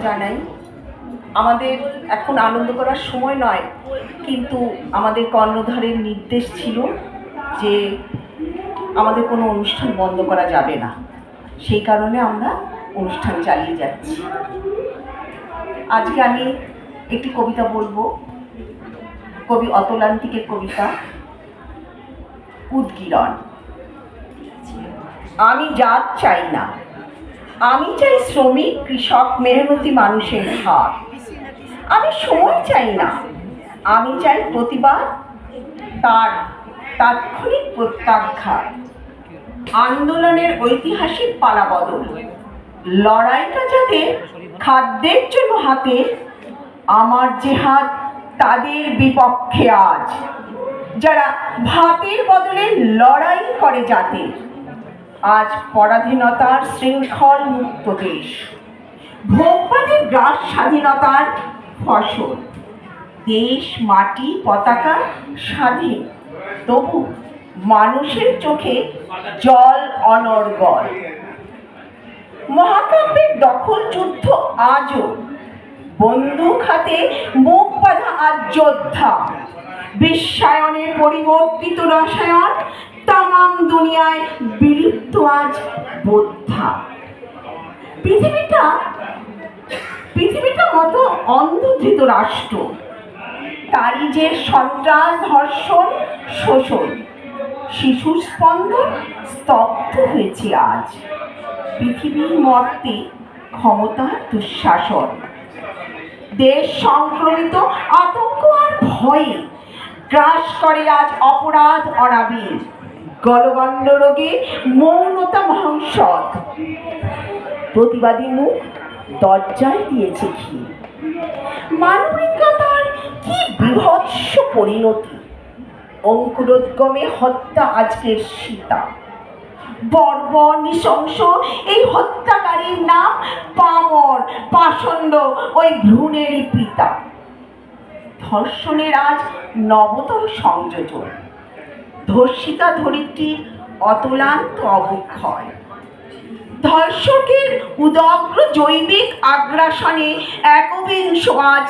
জানাই। আমাদের এখন আনন্দ করার সময় নয়, কিন্তু আমাদের কর্ণধারের নির্দেশ ছিল যে আমাদের কোনো অনুষ্ঠান বন্ধ করা যাবে না। সেই কারণে আমরা অনুষ্ঠান চালিয়ে যাচ্ছি। আজকে আমি একটি কবিতা বলবো, কবি অতলান্তিকের কবিতা উদগীরণ। আমি জাত চাই না, আমি চাই শ্রমিক, কৃষক, মেহনতি মানুষের হাত। আমি সময় চাই না, আমি চাই প্রতিবাদ, তার তাৎক্ষণিক প্রত্যাঘাত। আন্দোলনের ঐতিহাসিক পালাবদল, লড়াইটা যাদের খাদ্যের জন্য হাতে, আমার যে হাত তাদের বিপক্ষে আজ, যারা ভাতের বদলে লড়াই করে যাতে। আজ পরাধীনতার শৃঙ্খল মুক্ত দেশ, ভোগবাদীর গ্রাস স্বাধীনতার ফসল। দেশ, মাটি, পতাকা স্বাধীন, তবু মানুষের চোখে জল অনর্গল। মহাকাব্যের দখল যুদ্ধ আজও, বন্দুক হাতে মুখ বাঁধা আজ যোদ্ধা। বিশ্বায়নে পরিবর্তিত রসায়ন, তামাম দুনিয়ায় বিলুপ্ত আজ বোদ্ধা। পৃথিবীটা মতো অন্ধধৃত রাষ্ট্র, তারই যে সন্ত্রাস, ধর্ষণ, শোষণ। শিশুর স্পন্দন স্তব্ধ হয়েছে আজ, পৃথিবীর মর্তে ক্ষমতার দুঃশাসন। দেশ সংক্রমিত আতঙ্ক আর ভয়ে গ্রাস করে আজ অপরাধ অনাবিল। গলগণ্ড রোগে মৌনতা মহৌষধ, প্রতিবাদী মুখ দরজায় দিয়েছে ঘি। মানবিকতার কি বিভৎস পরিণতি, অঙ্কুরোদ্গমে হত্যা আজকের সীতা। বর্বর নৃশংস এই হত্যাকারীর নাম পামর, পাষণ্ড ওই ভ্রূণেরই পিতা। ধর্ষণের আজ নবতর সংযোজন, ধর্ষিতা ধরিত্রীর অতলান্ত অবক্ষয়। ধর্ষকের উদগ্র জৈবিক আগ্রাসনে একবিংশ আজ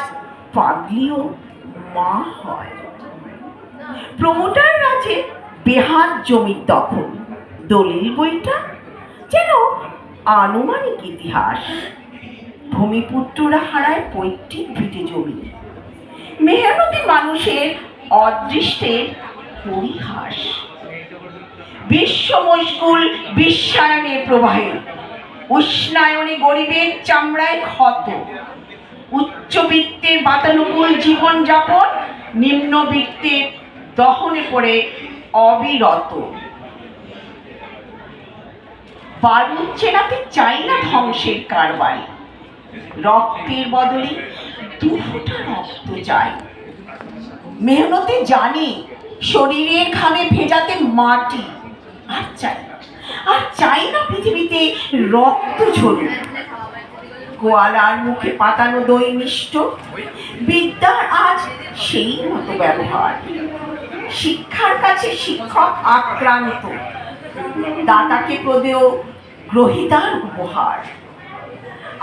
পাগলিও মা হয়। প্রমোটার রাজে বেহাত জমির দখল, দলিল বইটা যেন আনুমানিক ইতিহাস। ভূমিপুত্ররা হারায় পৈতৃক ভিটে জমি, মেহনতি মানুষের অদৃষ্টের পরিহাস। বিশ্ব মশগুল বিশ্বায়নে প্রবাহে, উষ্ণায়নে গরিবের চামড়ায় ক্ষত। উচ্চবিত্তের বাতানুকূল জীবনযাপন, নিম্নবিত্তের দহনে পড়ে অবিরত। বারুদ চেনাতে চাই না ধ্বংসের কারবারে, রক্তের বদলে দুফোঁটা রক্ত চাই। মেহনতে জানি শরীরের ঘামে ভেজাতে মাটি, আর চাই না পৃথিবীতে রক্ত ঝরুক। গোয়ালার মুখে পাতানো দই মিষ্ট, বিদ্যার আজ সেই মতো ব্যবহার। শিক্ষার কাছে শিক্ষক আক্রান্ত, দাতাকে প্রদেয় গ্রহিতার উপহার।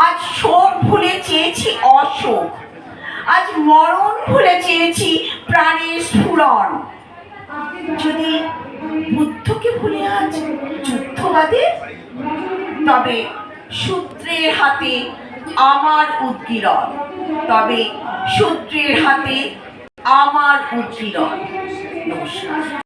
আজ শোক ভুলে চেয়েছি অশোক, আজ মরণ ভুলে চেয়েছি প্রাণের স্ফুরণ। যদি বুদ্ধকে ভুলে আজ যুদ্ধবাদে, তবে শূদ্রের হাতে আমার উদগীরণ, তবে শূদ্রের হাতে আমার উদগীরণ। নমস্কার।